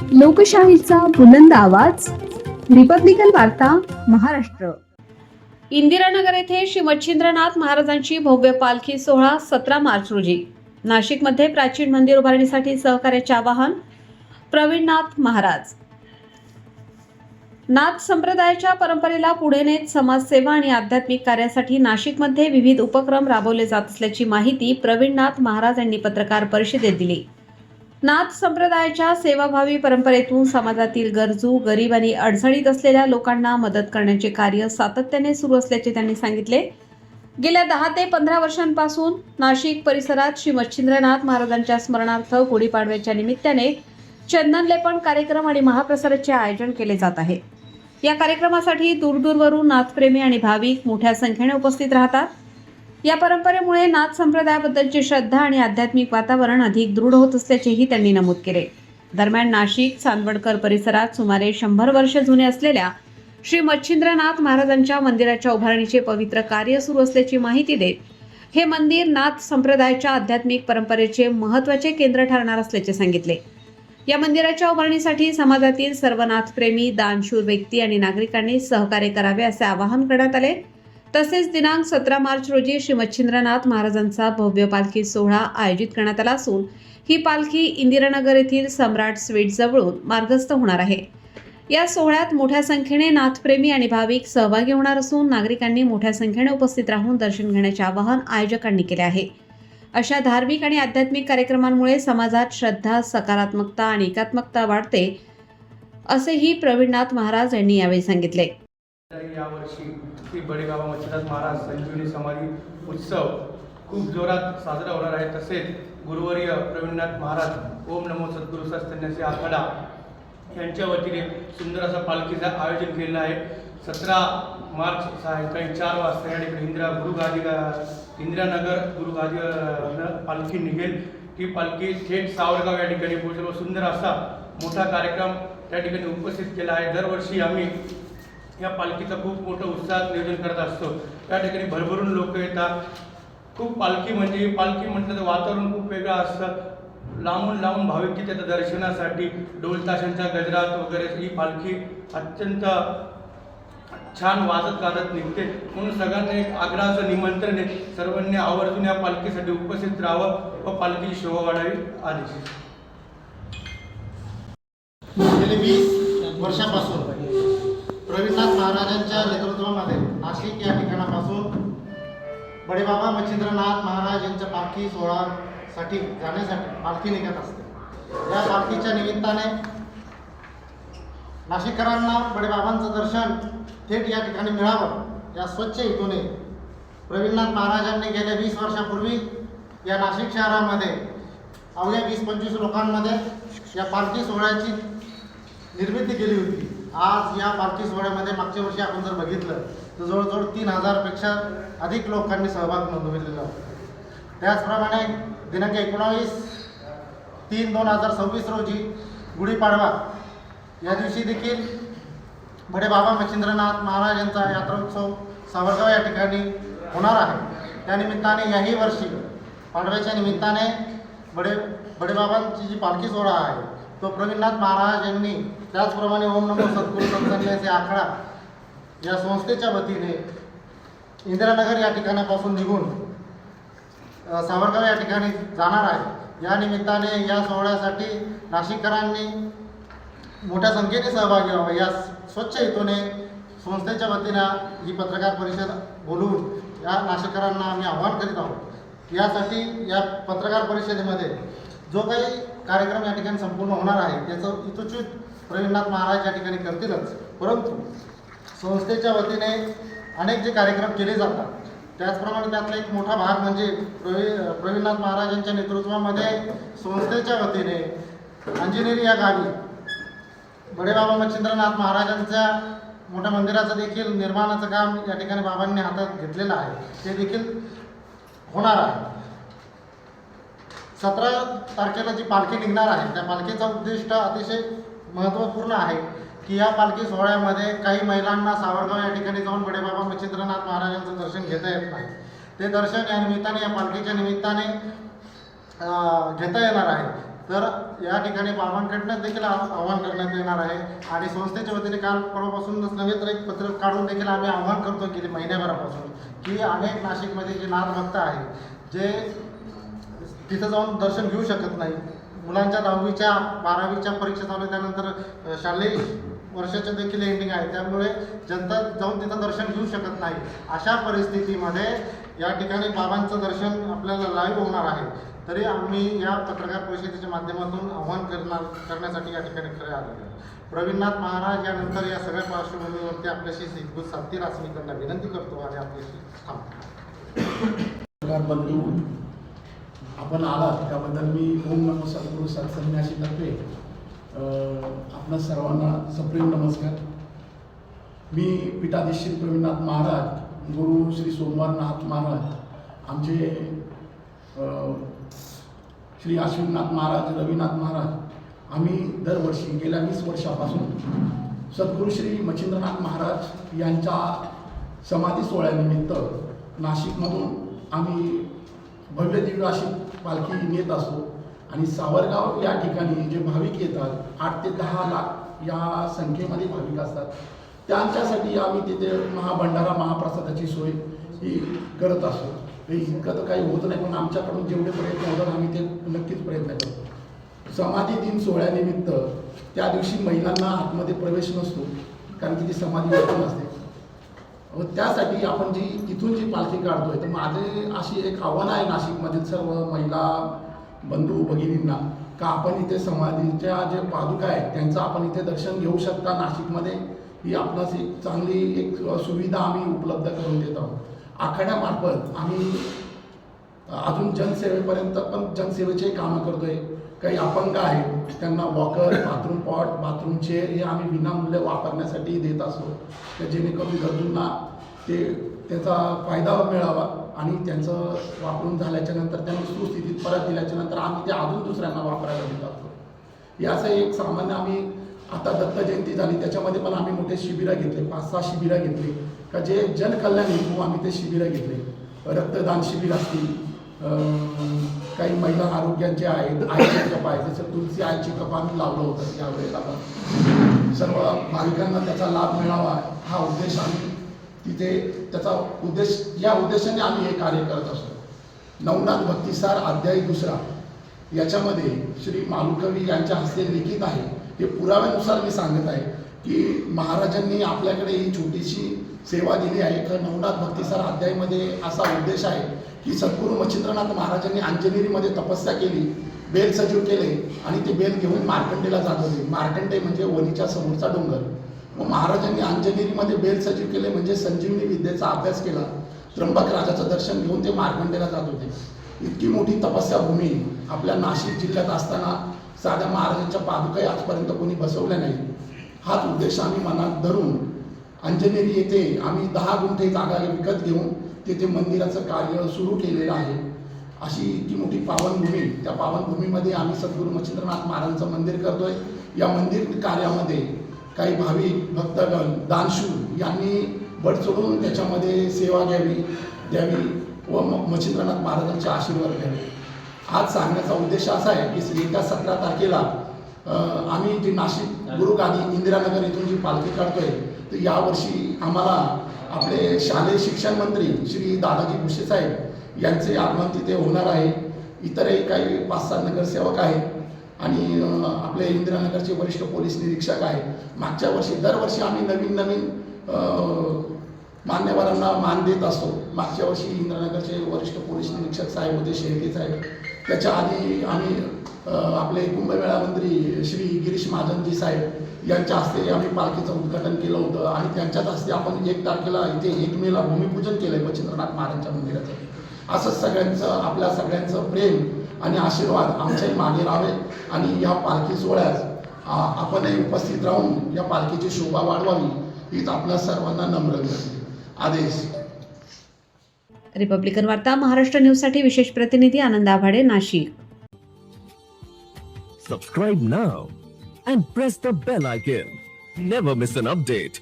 लोकशाहीचा बुलंद आवाज, रिपब्लिकन वार्ता, महाराष्ट्र। इंदिरानगर येथे श्री मच्छिंद्रनाथ महाराजांची भव्य पालखी सोहळा 17 मार्च रोजी। नाशिकमध्ये प्राचीन मंदिर उभारणीसाठी सहकार्याचे आवाहन, प्रवीणनाथ महाराज। नाथ संप्रदायाच्या परंपरेला पुढे नेत समाजसेवा आणि आध्यात्मिक कार्यासाठी नाशिकमध्ये विविध उपक्रम राबवले जात असल्याची माहिती प्रवीणनाथ महाराज यांनी पत्रकार परिषदेत दिली। नाथ संप्रदायाच्या सेवाभावी परंपरेतून समाजातील गरजू, गरीब आणि अडचणीत असलेल्या लोकांना मदत करण्याचे कार्य सातत्याने सुरू असल्याचे त्यांनी सांगितले। गेल्या 10 ते 15 वर्षांपासून नाशिक परिसरात श्री मच्छिंद्रनाथ महाराजांच्या स्मरणार्थ गुढीपाडव्याच्या निमित्ताने चंदनलेपन कार्यक्रम आणि महाप्रसादाचे आयोजन केले जात आहे। या कार्यक्रमासाठी दूरदूरवरून नाथप्रेमी आणि भाविक मोठ्या संख्येने उपस्थित राहतात। या परंपरेमुळे नाथ संप्रदायाबद्दलची श्रद्धा आणि आध्यात्मिक वातावरण अधिक दृढ होत असल्याचेही त्यांनी नमूद केले। दरम्यान नाशिक चांदवडकर परिसरात सुमारे 100 वर्ष जुने असलेल्या श्री मच्छिंद्रनाथ महाराजांच्या मंदिराच्या उभारणीचे पवित्र कार्य सुरू असल्याची माहिती देत हे मंदिर नाथ संप्रदायाच्या आध्यात्मिक परंपरेचे महत्त्वाचे केंद्र ठरणार असल्याचे सांगितले। या मंदिराच्या उभारणीसाठी समाजातील सर्व नाथप्रेमी, दानशूर व्यक्ती आणि नागरिकांनी सहकार्य करावे असे आवाहन करण्यात आले। तसेच दिनांक 17 मार्च रोजी श्री मच्छिंद्रनाथ महाराजांचा भव्य पालखी सोहळा आयोजित करण्यात आला असून ही पालखी इंदिरानगर येथील सम्राट स्वीट जवळून मार्गस्थ होणार आहे। या सोहळ्यात मोठ्या संख्येने नाथप्रेमी आणि भाविक सहभागी होणार असून नागरिकांनी मोठ्या संख्येने उपस्थित राहून दर्शन घेण्याचे आवाहन आयोजकांनी केले आहे। अशा धार्मिक आणि आध्यात्मिक कार्यक्रमांमुळे समाजात श्रद्धा, सकारात्मकता आणि एकात्मकता वाढते असेही प्रवीणनाथ महाराज यांनी यावेळी सांगितले। यावर्षी श्री बडे बाबा मच्छिंद्रनाथ महाराज संजीवनी समाधी उत्सव खूप जोरात साजरा होणार आहे। तसेच गुरुवर्य प्रवीणनाथ महाराज ओम नमो सद्गुरू संन्यासी आखाडा यांच्या वतीने सुंदर असा पालखीचं आयोजन केलेलं आहे। 17 मार्च सायंकाळी 4 वाजता या ठिकाणी इंदिरानगर गुरुगादी पालखी निघेल। ही पालखी थेट सावरगाव या ठिकाणी पोहोचेल व सुंदर असा मोठा कार्यक्रम त्या ठिकाणी उपस्थित केला आहे। दरवर्षी आम्ही या पालखीचं खूप मोठं उत्साहात नियोजन करत असतो। त्या ठिकाणी भरभरून लोक येतात। खूप पालखी म्हणजे पालखी म्हटलं तर वातावरण खूप वेगळं असतं। लांबून लांबून भाविक तिथे दर्शनासाठी ढोल ताशांच्या गजरात वगैरे ही पालखी अत्यंत छान वाजत गाजत निघते। म्हणून सगळ्यांना एक आग्रहाचं निमंत्रण आहे, सर्वांनी आवर्जून या पालखीसाठी उपस्थित राहावं व पालखीची शोभा वाढावी। आदेश गेले 20 वर्षापासून प्रवीणनाथ महाराजांच्या नेतृत्वामध्ये नाशिक या ठिकाणापासून बडेबाबा मच्छिंद्रनाथ महाराज यांच्या पालखी सोहळ्यासाठी जाण्यासाठी पालखी निघत असते। या पालखीच्या निमित्ताने नाशिककरांना बडेबाबांचं दर्शन थेट या ठिकाणी मिळावं या स्वच्छ हेतूने प्रवीणनाथ महाराजांनी गेल्या 20 वर्षापूर्वी या नाशिक शहरामध्ये अवघ्या 20-25 लोकांमध्ये या पालखी सोहळ्याची निर्मिती केली होती। आज या पालखी सोहळ्यामध्ये मागच्या वर्षी आपण जर बघितलं तर जवळजवळ 3000 पेक्षा अधिक लोकांनी सहभाग नोंदविलेला होता। त्याचप्रमाणे दिनांक 19/3/2026 रोजी गुढीपाडवा या दिवशी देखील बडेबाबा मच्छिंद्रनाथ महाराज यांचा यात्रोत्सव सावरगाव या ठिकाणी होणार आहे। त्यानिमित्ताने याही वर्षी पाडव्याच्या निमित्ताने बडेबाबांची जी पालखी सोहळा आहे तो प्रवीणनाथ महाराज यांनी त्याचप्रमाणे ओम नमो सद्गुरू संन्यासी आखाडा या संस्थेच्या वतीने इंदिरानगर या ठिकाणापासून निघून सावरगाव या ठिकाणी जाणार आहे। या निमित्ताने या सोहळ्यासाठी नाशिककरांनी मोठ्या संख्येने सहभागी व्हावे या स्वच्छ हेतूने संस्थेच्या वतीनं ही पत्रकार परिषद बोलवून या नाशिककरांना आम्ही आवाहन करीत आहोत। यासाठी या पत्रकार परिषदेमध्ये जो काही कार्यक्रम या ठिकाणी संपूर्ण होणार आहे त्याचं यथोचित प्रवीणनाथ महाराज या ठिकाणी करतीलच, परंतु संस्थेच्या वतीने अनेक जे कार्यक्रम केले जातात त्याचप्रमाणे त्यातला एक मोठा भाग म्हणजे प्रवीणनाथ महाराज यांच्या नेतृत्वामध्ये संस्थेच्या वतीने अंजनेरी या गावी बडेबाबा मच्छिंद्रनाथ महाराजांच्या मोठ्या मंदिराचं देखील निर्माणाचं काम या ठिकाणी बाबांनी हातात घेतलेलं आहे, ते देखील होणार आहे। 17 तारखेला जी पालखी निघणार आहे त्या पालखीचं उद्दिष्ट अतिशय महत्त्वपूर्ण आहे की या पालखी सोहळ्यामध्ये काही महिलांना सावरगाव या ठिकाणी जाऊन बडेबाबा मच्छिंद्रनाथ महाराजांचं दर्शन घेता येत नाही, ते दर्शन या निमित्ताने या पालखीच्या निमित्ताने घेता येणार आहे। तर या ठिकाणी बाबांकडनं देखील आव्हान करण्यात येणार आहे आणि संस्थेच्या वतीने काल परवापासूनच नव्हे तर एक पत्र काढून देखील आम्ही आव्हान करतो गेली महिन्याभरापासून की अनेक नाशिकमध्ये जे नाथभक्त आहे जे तिथं जाऊन दर्शन घेऊ शकत नाही, मुलांच्या 10वीच्या 12वीच्या परीक्षा चालू आहे, त्यानंतर शालेय वर्षाचे देखील एंडिंग आहे, त्यामुळे जनता जाऊन तिथं दर्शन घेऊ शकत नाही. अशा परिस्थितीमध्ये या ठिकाणी बाबांचं दर्शन आपल्याला लाईव्ह होणार आहे. तरी आम्ही या पत्रकार परिषदेच्या माध्यमातून आव्हान करण्यासाठी या ठिकाणी खरे आलेलो आहे. प्रवीणनाथ महाराज यानंतर या सगळ्या पार्श्वभूमीवरती आपल्याशी एकभूत साधतील असं मी त्यांना विनंती करतो आणि आपल्याशी थांबतो. बंधू आपण आलात त्याबद्दल मी ओम नमो सद्गुरू सत्सन्यासीतर्फे आपणा सर्वांना सप्रेम नमस्कार. मी पीठाधीश्वर प्रवीणनाथ महाराज, गुरु श्री सोमवारनाथ महाराज, आमचे श्री अश्विननाथ महाराज, रविनाथ महाराज, आम्ही दरवर्षी गेल्या 20 वर्षापासून सद्गुरू श्री मच्छिंद्रनाथ महाराज यांच्या समाधी सोहळ्यानिमित्त नाशिकमधून आम्ही भव्य दिव्य अशी पालखी नेत असतो आणि सावरगाव या ठिकाणी जे भाविक येतात 8 ते 10 लाख या संख्येमध्ये भाविक असतात. त्यांच्यासाठी आम्ही तिथे महाभंडारा महाप्रसादाची सोय ही करत असतो. इतकं तर काही होत नाही, पण आमच्याकडून जेवढे प्रयत्न होतात आम्ही ते नक्कीच प्रयत्न करतो. समाधी दिन सोहळ्यानिमित्त त्या दिवशी महिलांना आतमध्ये प्रवेश नसतो, कारण की ती समाधी वचन असते. व त्यासाठी आपण जी इथून जी पालखी काढतोय, तर माझे अशी एक आव्हान आहे नाशिकमधील सर्व महिला बंधू भगिनींना का आपण इथे समाधीच्या जे पादुका आहेत त्यांचं आपण इथे दर्शन घेऊ शकता. नाशिकमध्ये ही आपणास एक चांगली एक सुविधा आम्ही उपलब्ध करून देत आहोत. आखाड्यामार्फत आम्ही अजून जनसेवेपर्यंत पण जनसेवेचे कामं करतोय. काही अपंग आहेत त्यांना walker, bathroom pot, bathroom chair हे आम्ही विनामूल्य वापरण्यासाठी देत असतो, तर जेणेकरून गरजूंना त्याचा फायदा मिळावा आणि त्यांचं वापरून झाल्याच्या नंतर त्यांनी सुस्थितीत परत दिल्याच्या नंतर आम्ही ते अजून दुसऱ्यांना वापरायला देत असतो. हे असं एक सामान्य आम्ही आता दत्त जयंती झाली त्याच्यामध्ये पण आम्ही मोठे शिबिरं घेतले, 5-6 शिबिरं घेतली का जे जनकल्याण हेतू आम्ही ते शिबिरं घेतले. रक्तदान शिबिर असतील, काही महिला आरोग्यांचे आहेत, आय चेकअप आहे, जसं तुलसी आय चेकअप आम्ही लावलं होतं यावेळेला पण सर्व भाविकांना त्याचा लाभ मिळावा हा उद्देश आम्ही तिथे त्याचा उद्देश या उद्देशाने आम्ही हे कार्य करत असतो. नवनाथ भक्तिसार अध्याय 2 याच्यामध्ये श्री मालुकवी यांच्या हस्ते लिखित आहे. हे पुराव्यानुसार मी सांगत आहे की महाराजांनी आपल्याकडे ही छोटीशी सेवा दिली आहे. तर नवनाथ भक्तिसार अध्यायमध्ये असा उद्देश आहे की सद्गुरू मच्छिंद्रनाथ महाराजांनी अंजनेरीमध्ये तपस्या केली, बेल सजीव केले आणि ते बेल घेऊन मार्कंडेला जात होते. मार्कंडे म्हणजे वणीच्या समोरचा डोंगर. मग महाराजांनी अंजनेरीमध्ये बेल सजीव केले म्हणजे संजीवनी विद्येचा अभ्यास केला. त्र्यंबक राजाचं दर्शन घेऊन ते मार्कंडेला जात होते. इतकी मोठी तपस्या भूमी आपल्या नाशिक जिल्ह्यात असताना साध्या महाराजांच्या पादुका आजपर्यंत कोणी बसवल्या नाही. हाच उद्देश आम्ही मनात धरून अंजनेरी येथे आम्ही 10 गुंठे जागा विकत घेऊन तेथे मंदिराचं कार्य सुरू केलेलं आहे. अशी इतकी मोठी पावनभूमी, त्या पावनभूमीमध्ये आम्ही सद्गुरू मच्छिंद्रनाथ महाराजांचं मंदिर करतोय. या मंदिर कार्यामध्ये काही भाविक भक्तगण दानशूर यांनी बट सोडून त्याच्यामध्ये सेवा द्यावी व मच्छिंद्रनाथ महाराजांचे आशीर्वाद घ्यावे. आज सांगण्याचा उद्देश असा आहे की येत्या 17 तारखेला आम्ही जी नाशिक गुरुगादी इंदिरानगर इथून जी पालखी काढतोय, तर यावर्षी आम्हाला आपले शालेय शिक्षण मंत्री श्री दादाजी भुसे साहेब यांचे आगमन तिथे होणार आहे. इतरही काही 5-6 नगरसेवक आहेत आणि आपले इंदिरानगरचे वरिष्ठ पोलीस निरीक्षक आहेत. मागच्या वर्षी दरवर्षी आम्ही नवीन मान्यवरांना मान देत असतो. मागच्या वर्षी इंदिरानगरचे वरिष्ठ पोलीस निरीक्षक साहेब होते, शेळके साहेब. त्याच्या आधी आम्ही आपले कुंभमेळा मंत्री श्री गिरीश महाजनजी साहेब यांच्या हस्ते आम्ही पालखीचं उद्घाटन केलं होतं आणि त्यांच्याच हस्ते आपण 1 तारखेला इथे 1 मेला भूमिपूजन केलं आहे मच्छिंद्रनाथ महाराजांच्या मंदिराचं. असंच सगळ्यांचं आपल्या सगळ्यांचं प्रेम आणि आशीर्वाद आमच्याही मागे राहावे आणि या पालखी सोहळ्यात आपणही उपस्थित राहून या पालखीची शोभा वाढवावी हीच आपल्या सर्वांना नम्र विनंती. आदेश. रिपब्लिकन वार्ता महाराष्ट्र न्यूजसाठी विशेष प्रतिनिधी आनंद आभाडे, Nashik. Subscribe now and press the bell icon. Never miss an update.